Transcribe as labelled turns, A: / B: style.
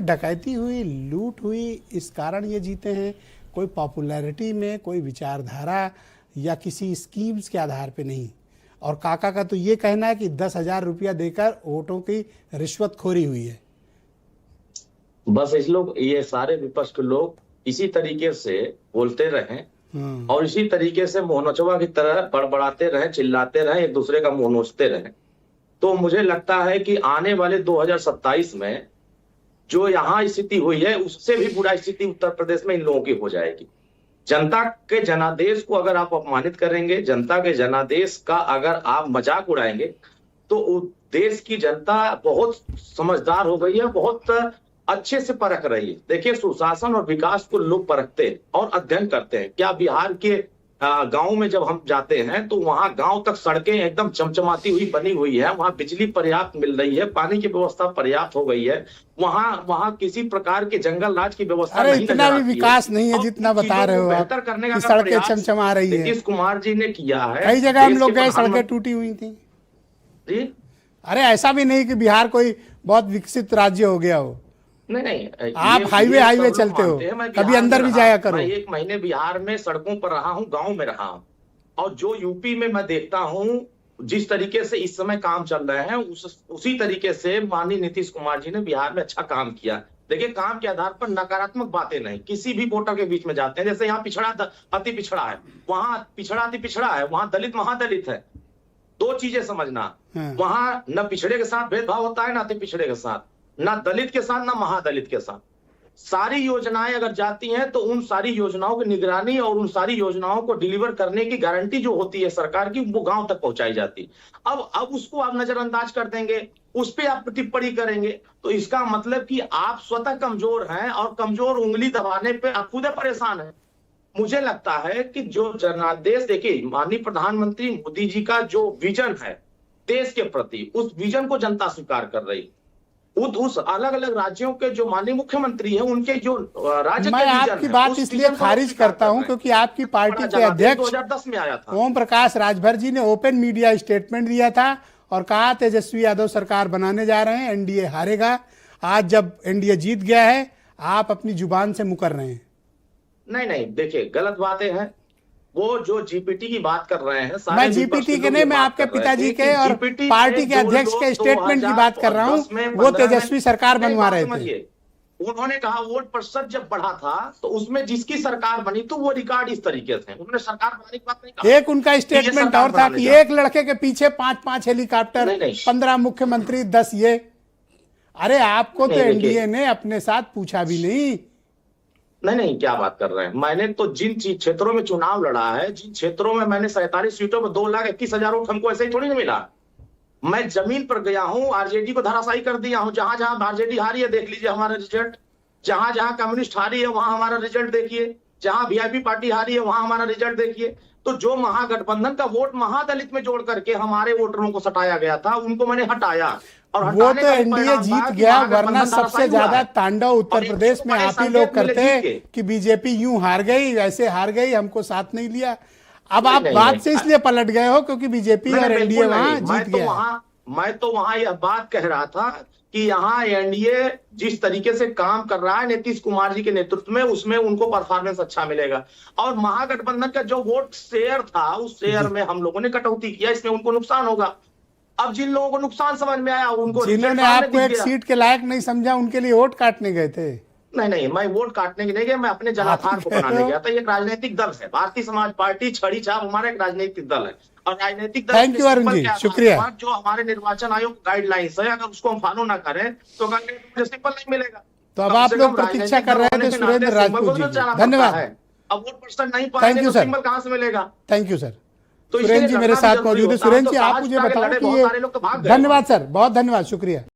A: डकैती हुई, लूट हुई, इस कारण ये जीते हैं? कोई पॉपुलैरिटी में, कोई विचारधारा या किसी स्कीम्स के आधार पे नहीं। और काका का तो ये कहना है कि 10,000 रुपया देकर वोटों की रिश्वतखोरी हुई है।
B: बस इस लोग, ये सारे विपक्ष के लोग इसी तरीके से बोलते रहें और इसी तरीके से मुंह नोचवा की तरह बड़बड़ाते रहें, चिल्लाते रहें, एक दूसरे का मुंह नोचते रहें। तो मुझे लगता है कि आने वाले 2027 में जो यहाँ स्थिति हुई है उससे भी बुरा स्थिति उत्तर प्रदेश में इन लोगों की हो जाएगी। जनता के जनादेश को अगर आप अपमानित करेंगे, जनता के जनादेश का अगर आप मजाक उड़ाएंगे, तो देश की जनता बहुत समझदार हो गई है, बहुत अच्छे से परख रही है। देखिए, सुशासन और विकास को लोग परखते हैं और अध्ययन करते हैं। क्या बिहार के गांव में जब हम जाते हैं तो वहां गांव तक सड़कें एकदम चमचमाती हुई बनी हुई है, वहां बिजली पर्याप्त मिल रही है, पानी की व्यवस्था पर्याप्त हो गई है, वहां किसी प्रकार के जंगल राज की व्यवस्था नहीं,
A: इतना भी विकास नहीं है जितना बता रहे हो,
B: बेहतर करने का
A: सड़कें चमचमा रही है।
B: नीतीश कुमार जी ने किया है।
A: कई जगह हम लोग गए, सड़कें टूटी हुई थी
B: जी।
A: अरे ऐसा भी नहीं कि बिहार कोई बहुत विकसित राज्य हो गया हो।
B: नहीं,
A: आप हाईवे चलते हो, कभी अंदर भी जाया करो।
B: मैं 1 महीने बिहार में सड़कों पर रहा हूँ, गांव में रहा हूँ, और जो यूपी में मैं देखता हूँ जिस तरीके से इस समय काम चल रहे हैं उसी तरीके से माननीय नीतीश कुमार जी ने बिहार में अच्छा काम किया। देखिए, काम के आधार पर नकारात्मक बातें नहीं, किसी भी वोटर के बीच में जाते हैं। जैसे यहाँ पिछड़ा अति पिछड़ा है, वहां पिछड़ा अति पिछड़ा है, वहां दलित महादलित है। 2 चीजें समझना, वहां न पिछड़े के साथ भेदभाव होता है, ना अति पिछड़े के साथ, ना दलित के साथ, ना महादलित के साथ। सारी योजनाएं अगर जाती हैं तो उन सारी योजनाओं की निगरानी और उन सारी योजनाओं को डिलीवर करने की गारंटी जो होती है सरकार की, वो गांव तक पहुंचाई जाती। अब उसको आप नजरअंदाज कर देंगे, उस पर आप टिप्पणी करेंगे, तो इसका मतलब कि आप स्वतः कमजोर हैं और कमजोर उंगली दबाने पे आप खुद परेशान हैं। मुझे लगता है कि जो जनादेश, देखिए, माननीय प्रधानमंत्री मोदी जी का जो विजन है देश के प्रति, उस विजन को जनता स्वीकार कर रही। उस अलग अलग राज्यों के जो माननीय मुख्यमंत्री हैं, उनके जो राज्य
A: मैं आपकी बात इसलिए खारिज करता हूं क्योंकि आपकी पार्टी के अध्यक्ष
B: 2010 में आया था,
A: ओम प्रकाश राजभर जी ने ओपन मीडिया स्टेटमेंट दिया था और कहा तेजस्वी यादव सरकार बनाने जा रहे हैं, एनडीए हारेगा। आज जब एनडीए जीत गया है, आप अपनी जुबान से मुकर रहे हैं।
B: नहीं, देखिए, गलत बातें हैं। वो जो जीपीटी की बात कर रहे हैं,
A: मैं जीपीटी के नहीं, मैं आपके पिताजी के और पार्टी के अध्यक्ष के स्टेटमेंट की बात कर रहा हूं। वो तेजस्वी सरकार बनवा रहे थे।
B: उन्होंने कहा वोट प्रतिशत जब बढ़ा था तो उसमें जिसकी सरकार बनी तो वो रिकॉर्ड इस तरीके से, उन्होंने सरकार बनाने की बात नहीं कहा।
A: एक उनका स्टेटमेंट और था कि एक लड़के के पीछे 5-5 हेलीकॉप्टर, 15 मुख्यमंत्री, 10 ये। अरे आपको तो एनडीए ने अपने साथ पूछा भी नहीं।
B: नहीं, क्या बात कर रहे हैं। मैंने तो जिन क्षेत्रों में चुनाव लड़ा है, जिन क्षेत्रों में मैंने 47 सीटों में 2,21,000 वोट, हमको ऐसे ही थोड़ी नहीं मिला। मैं जमीन पर गया हूं, आरजेडी को धराशायी कर दिया हूं। जहां जहां आरजेडी हारी है, देख लीजिए हमारा रिजल्ट। जहां जहां कम्युनिस्ट हारी है, वहां हमारा रिजल्ट देखिए। जहां वीआईपी पार्टी हारी है, वहां हमारा रिजल्ट देखिए। तो जो महागठबंधन का वोट महादलित में जोड़ करके हमारे वोटरों को सटाया गया था, उनको मैंने हटाया। और
A: वो तो एनडीए जीत गया, वरना सबसे ज्यादा तांडव उत्तर प्रदेश में आप ही लोग करते कि बीजेपी यूं हार गई, वैसे हार गई, हमको साथ नहीं लिया। अब आप बात से इसलिए पलट गए हो क्योंकि बीजेपी और एनडीए वहां जीत गया।
B: मैं तो वहां यह बात कह रहा था कि यहाँ एनडीए जिस तरीके से काम कर रहा है नीतीश कुमार जी के नेतृत्व में, उसमें उनको परफॉर्मेंस अच्छा मिलेगा। और महागठबंधन का जो वोट शेयर था, उस शेयर में हम लोगों ने कटौती किया, इसमें उनको नुकसान होगा। अब जिन लोगों को नुकसान समझ में आया, उनको,
A: जिन्होंने आपको एक सीट के लायक नहीं समझा, उनके लिए वोट काटने गए थे।
B: नहीं, मैं वोट काटने के नहीं गया, मैं अपने जनाधार को बनाने गया था। एक राजनीतिक दल है भारतीय समाज पार्टी, छड़ी छाप हमारा एक राजनीतिक दल है। और राजनीतिक दल,
A: थैंक यू अरुण जी, शुक्रिया।
B: जो हमारे निर्वाचन आयोग गाइडलाइंस है, अगर उसको हम फॉलो ना करें तो सिंपल नहीं मिलेगा।
A: तो अब आप लोग प्रतीक्षा कर रहे थे सुरेंद्र राजपूत जी, धन्यवाद।
B: अब वोट परसेंट नहीं पाएंगे तो सिंबल कहां से मिलेगा।
A: Thank you sir. Surendra ji मेरे साथ मौजूद है। सुरेंद्र जी, आप मुझे बताओ कि ये, धन्यवाद सर, बहुत धन्यवाद, शुक्रिया।